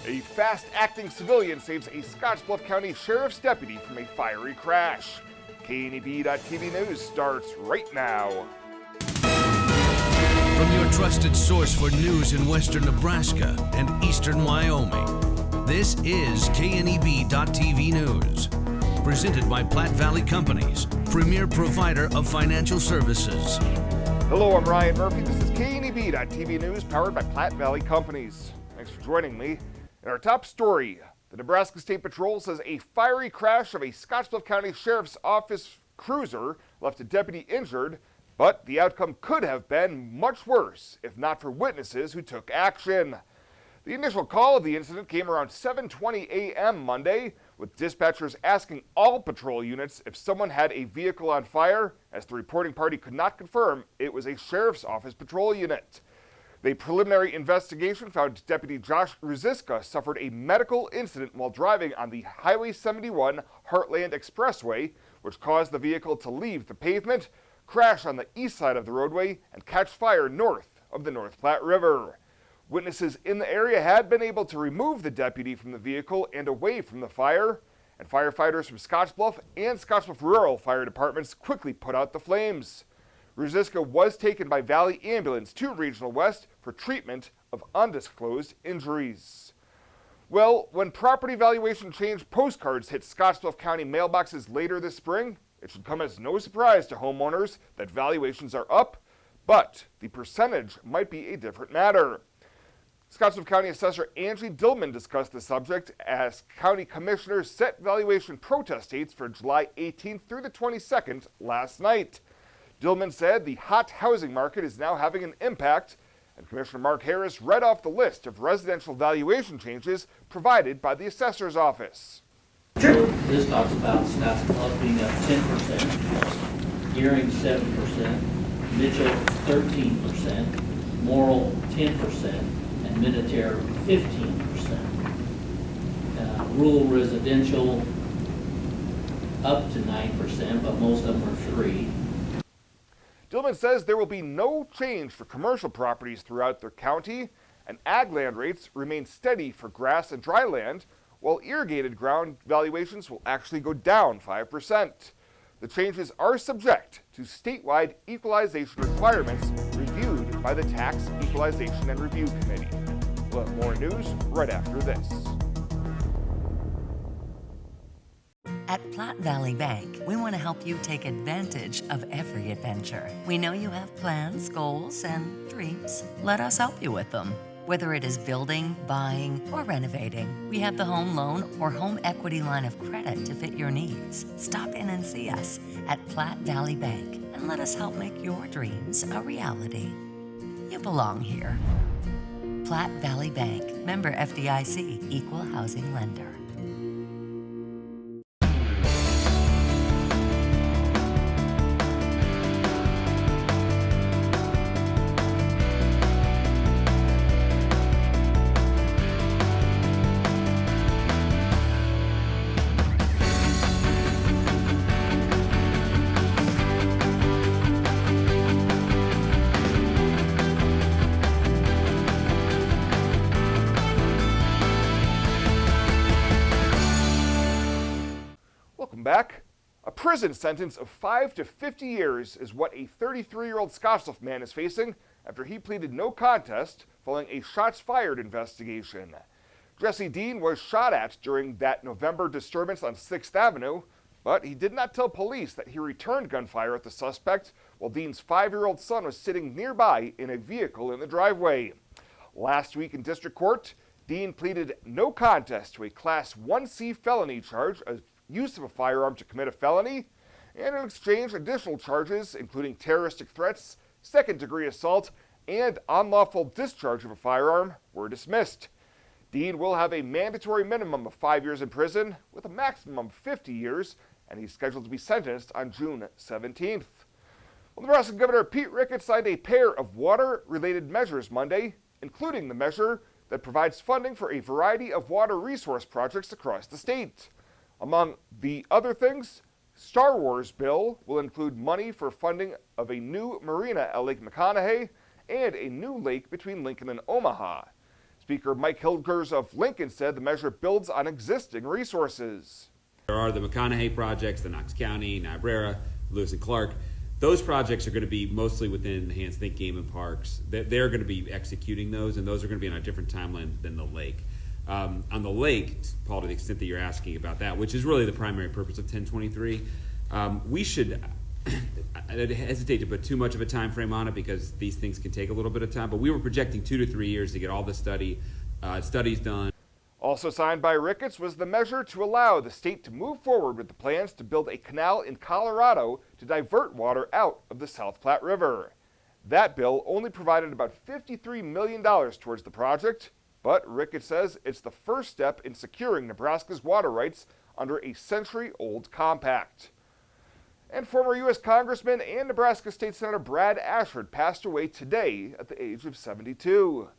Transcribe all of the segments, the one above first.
A fast-acting civilian saves a Scottsbluff County Sheriff's deputy from a fiery crash. KNEB.TV News starts right now. From your trusted source for news in western Nebraska and eastern Wyoming, this is KNEB.TV News. Presented by Platte Valley Companies, premier provider of financial services. Hello, I'm Ryan Murphy. This is KNEB.TV News powered by Platte Valley Companies. Thanks for joining me. In our top story, the Nebraska State Patrol says a fiery crash of a Scottsbluff County Sheriff's Office cruiser left a deputy injured, but the outcome could have been much worse if not for witnesses who took action. The initial call of the incident came around 7:20 a.m. Monday, with dispatchers asking all patrol units if someone had a vehicle on fire, as the reporting party could not confirm it was a Sheriff's Office patrol unit. The preliminary investigation found Deputy Josh Ruziska suffered a medical incident while driving on the Highway 71 Heartland Expressway, which caused the vehicle to leave the pavement, crash on the east side of the roadway, and catch fire north of the North Platte River. Witnesses in the area had been able to remove the deputy from the vehicle and away from the fire, and firefighters from Scottsbluff and Scottsbluff Rural Fire Departments quickly put out the flames. Ruziska was taken by Valley Ambulance to Regional West for treatment of undisclosed injuries. Well, when property valuation change postcards hit Scottsbluff County mailboxes later this spring, it should come as no surprise to homeowners that valuations are up, but the percentage might be a different matter. Scottsbluff County Assessor Angie Dillman discussed the subject as county commissioners set valuation protest dates for July 18th through the 22nd last night. Dillman said the hot housing market is now having an impact, and Commissioner Mark Harris read off the list of residential valuation changes provided by the assessor's office. This talks about Scottsbluff being up 10%, Gearing 7%, Mitchell 13%, Morrill 10%, and Minutair 15%. Rural residential up to 9%, but most of them are 3%. Dillman says there will be no change for commercial properties throughout the county, and ag land rates remain steady for grass and dry land, while irrigated ground valuations will actually go down 5%. The changes are subject to statewide equalization requirements reviewed by the Tax Equalization and Review Committee. We'll have more news right after this. At Platte Valley Bank, we want to help you take advantage of every adventure. We know you have plans, goals, and dreams. Let us help you with them. Whether it is building, buying, or renovating, we have the home loan or home equity line of credit to fit your needs. Stop in and see us at Platte Valley Bank and let us help make your dreams a reality. You belong here. Platte Valley Bank, member FDIC, equal housing lender. Back. A prison sentence of 5 to 50 years is what a 33-year-old Scottsbluff man is facing after he pleaded no contest following a shots fired investigation. Jesse Dean was shot at during that November disturbance on 6th Avenue, but he did not tell police that he returned gunfire at the suspect while Dean's 5-year-old son was sitting nearby in a vehicle in the driveway. Last week in district court, Dean pleaded no contest to a Class 1C felony charge of use of a firearm to commit a felony, and in exchange, additional charges, including terroristic threats, second-degree assault, and unlawful discharge of a firearm, were dismissed. Dean will have a mandatory minimum of 5 years in prison, with a maximum of 50 years, and he's scheduled to be sentenced on June 17th. Well, Nebraska Governor Pete Ricketts signed a pair of water-related measures Monday, including the measure that provides funding for a variety of water resource projects across the state. Among the other things, Star Wars bill will include money for funding of a new marina at Lake McConaughey and a new lake between Lincoln and Omaha. Speaker Mike Hildgers of Lincoln said the measure builds on existing resources. There are the McConaughey projects, the Knox County, Niobrara, Lewis and Clark. Those projects are going to be mostly within the Hands Think Game and Parks. They're going to be executing those, and those are going to be on a different timeline than the lake. On the lake, Paul, to the extent that you're asking about that, which is really the primary purpose of 1023, we should, I'd hesitate to put too much of a time frame on it because these things can take a little bit of time, but we were projecting 2 to 3 years to get all the studies done. Also signed by Ricketts was the measure to allow the state to move forward with the plans to build a canal in Colorado to divert water out of the South Platte River. That bill only provided about $53 million towards the project, but Ricketts says it's the first step in securing Nebraska's water rights under a century-old compact. And former U.S. Congressman and Nebraska State Senator Brad Ashford passed away today at the age of 72.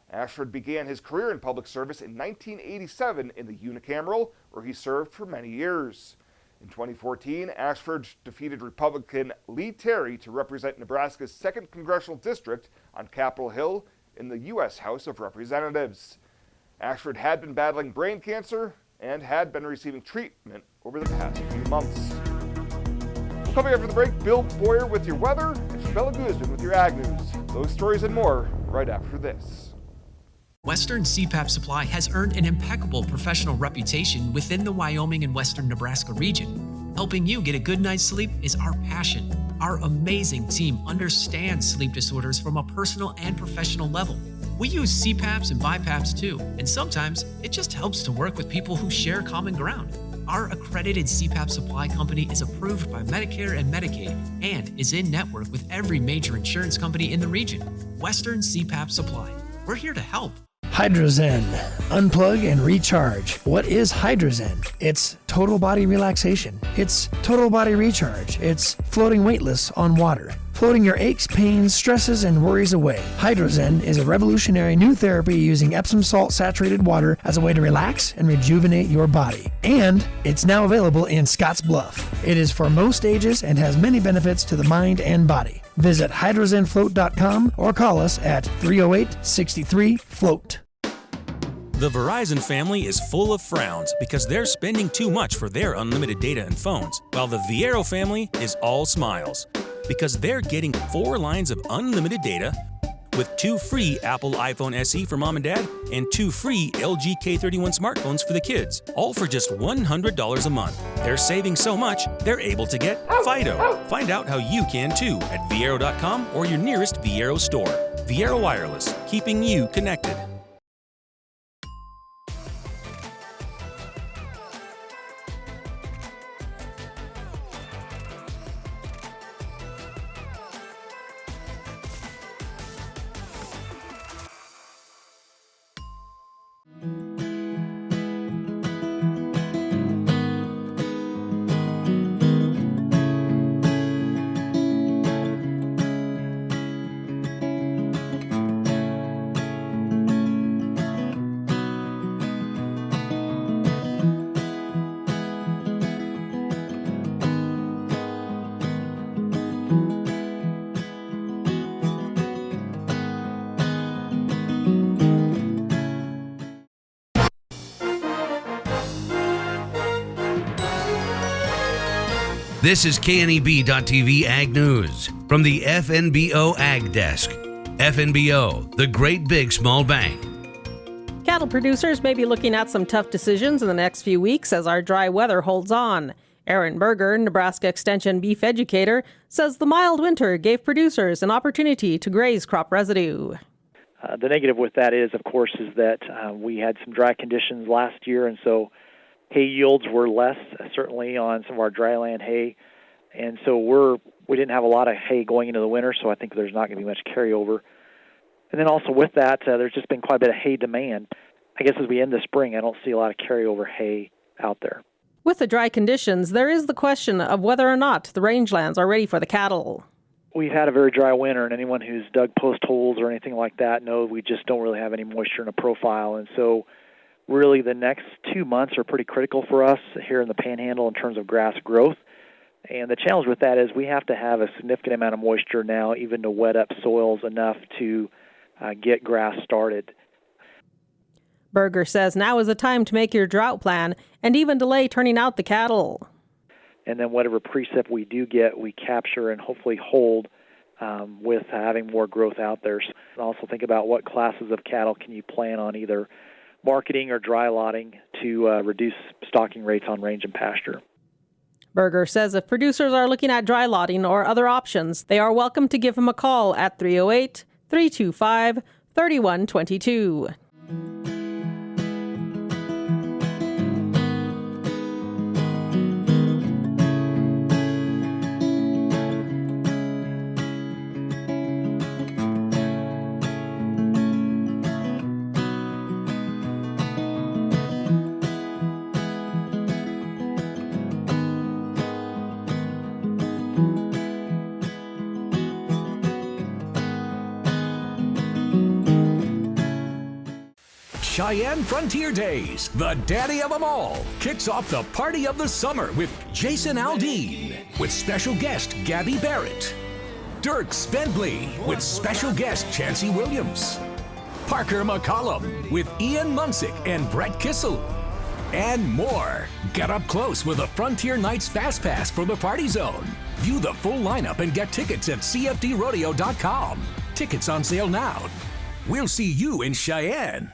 Ashford began his career in public service in 1987 in the unicameral, where he served for many years. In 2014, Ashford defeated Republican Lee Terry to represent Nebraska's 2nd Congressional District on Capitol Hill in the U.S. House of Representatives. Ashford had been battling brain cancer and had been receiving treatment over the past few months. Coming after the break, Bill Boyer with your weather and Shabella Guzman with your Ag News. Those stories and more right after this. Western CPAP Supply has earned an impeccable professional reputation within the Wyoming and Western Nebraska region. Helping you get a good night's sleep is our passion. Our amazing team understands sleep disorders from a personal and professional level. We use CPAPs and BiPAPs too, and sometimes it just helps to work with people who share common ground. Our accredited CPAP supply company is approved by Medicare and Medicaid and is in network with every major insurance company in the region. Western CPAP Supply. We're here to help. Hydrozen. Unplug and recharge. What is Hydrozen? It's total body relaxation. It's total body recharge. It's floating weightless on water. Floating your aches, pains, stresses, and worries away. Hydrozen is a revolutionary new therapy using Epsom salt saturated water as a way to relax and rejuvenate your body. And it's now available in Scottsbluff. It is for most ages and has many benefits to the mind and body. Visit hydrozenfloat.com or call us at 308-63-FLOAT. The Verizon family is full of frowns because they're spending too much for their unlimited data and phones, while the Viero family is all smiles because they're getting 4 lines of unlimited data with 2 free Apple iPhone SE for mom and dad and 2 free LG K31 smartphones for the kids, all for just $100 a month. They're saving so much, they're able to get Fido. Find out how you can too at Viero.com or your nearest Viero store. Viero Wireless, keeping you connected. This is KNEB.TV Ag News from the FNBO Ag Desk. FNBO, the great big small bank. Cattle producers may be looking at some tough decisions in the next few weeks as our dry weather holds on. Aaron Berger, Nebraska Extension beef educator, says the mild winter gave producers an opportunity to graze crop residue. The negative with that is, of course, is that we had some dry conditions last year, and so hay yields were less, certainly on some of our dryland hay. And so we didn't have a lot of hay going into the winter, so I think there's not going to be much carryover. And then also with that, there's just been quite a bit of hay demand. I guess as we end the spring, I don't see a lot of carryover hay out there. With the dry conditions, there is the question of whether or not the rangelands are ready for the cattle. We've had a very dry winter, and anyone who's dug post holes or anything like that knows we just don't really have any moisture in the profile. And so really the next 2 months are pretty critical for us here in the Panhandle in terms of grass growth. And the challenge with that is we have to have a significant amount of moisture now, even to wet up soils enough to get grass started. Berger says now is the time to make your drought plan and even delay turning out the cattle. And then whatever precip we do get, we capture and hopefully hold with having more growth out there. So, and also think about what classes of cattle can you plan on either marketing or dry lotting to reduce stocking rates on range and pasture. Berger says if producers are looking at dry lotting or other options, they are welcome to give him a call at 308-325-3122. Cheyenne Frontier Days, the daddy of them all, kicks off the party of the summer with Jason Aldean, with special guest Gabby Barrett, Dirk Spendley, with special guest Chancey Williams, Parker McCollum, with Ian Munsick and Brett Kissel, and more. Get up close with a Frontier Nights Fast Pass for the Party Zone. View the full lineup and get tickets at cfdrodeo.com. Tickets on sale now. We'll see you in Cheyenne.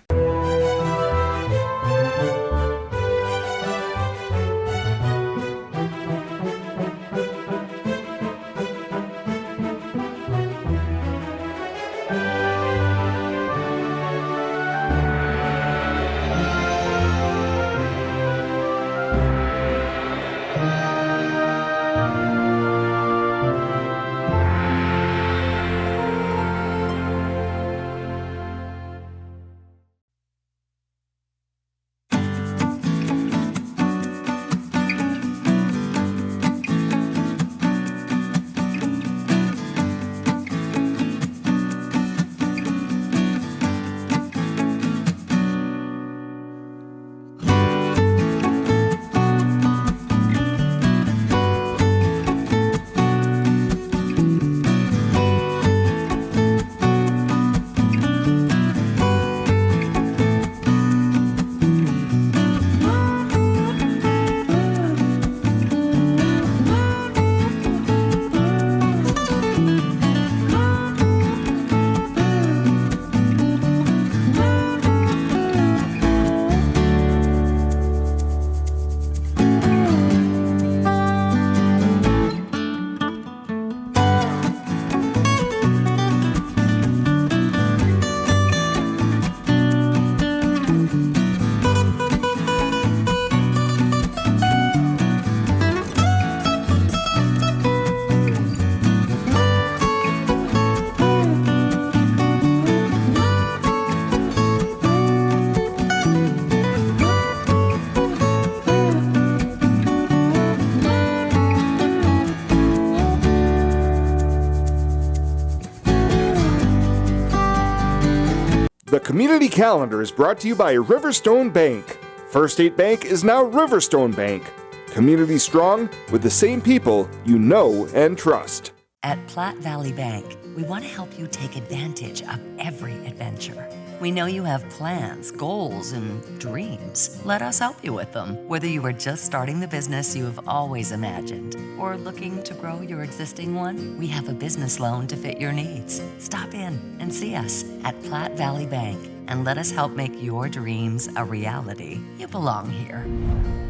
The Community Calendar is brought to you by Riverstone Bank. First State Bank is now Riverstone Bank. Community strong with the same people you know and trust. At Platte Valley Bank, we want to help you take advantage of every adventure. We know you have plans, goals, and dreams. Let us help you with them. Whether you are just starting the business you have always imagined or looking to grow your existing one, we have a business loan to fit your needs. Stop in and see us at Platte Valley Bank and let us help make your dreams a reality. You belong here.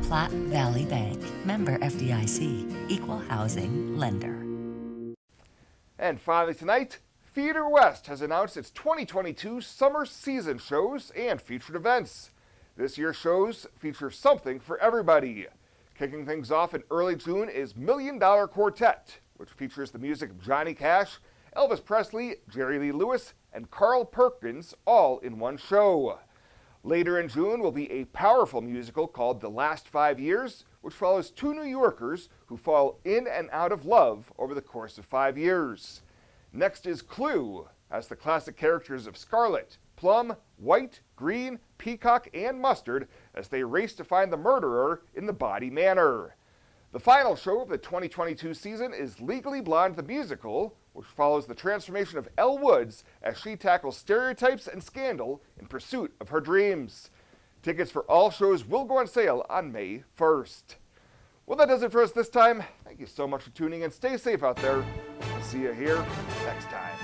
Platte Valley Bank, member FDIC, equal housing lender. And finally tonight, Theater West has announced its 2022 summer season shows and featured events. This year's shows feature something for everybody. Kicking things off in early June is Million Dollar Quartet, which features the music of Johnny Cash, Elvis Presley, Jerry Lee Lewis, and Carl Perkins all in one show. Later in June will be a powerful musical called The Last 5 Years, which follows two New Yorkers who fall in and out of love over the course of 5 years. Next is Clue, as the classic characters of Scarlet, Plum, White, Green, Peacock, and Mustard as they race to find the murderer in the Body Manor. The final show of the 2022 season is Legally Blonde the Musical, which follows the transformation of Elle Woods as she tackles stereotypes and scandal in pursuit of her dreams. Tickets for all shows will go on sale on May 1st. Well, that does it for us this time. Thank you so much for tuning in. Stay safe out there. I'll see you here next time.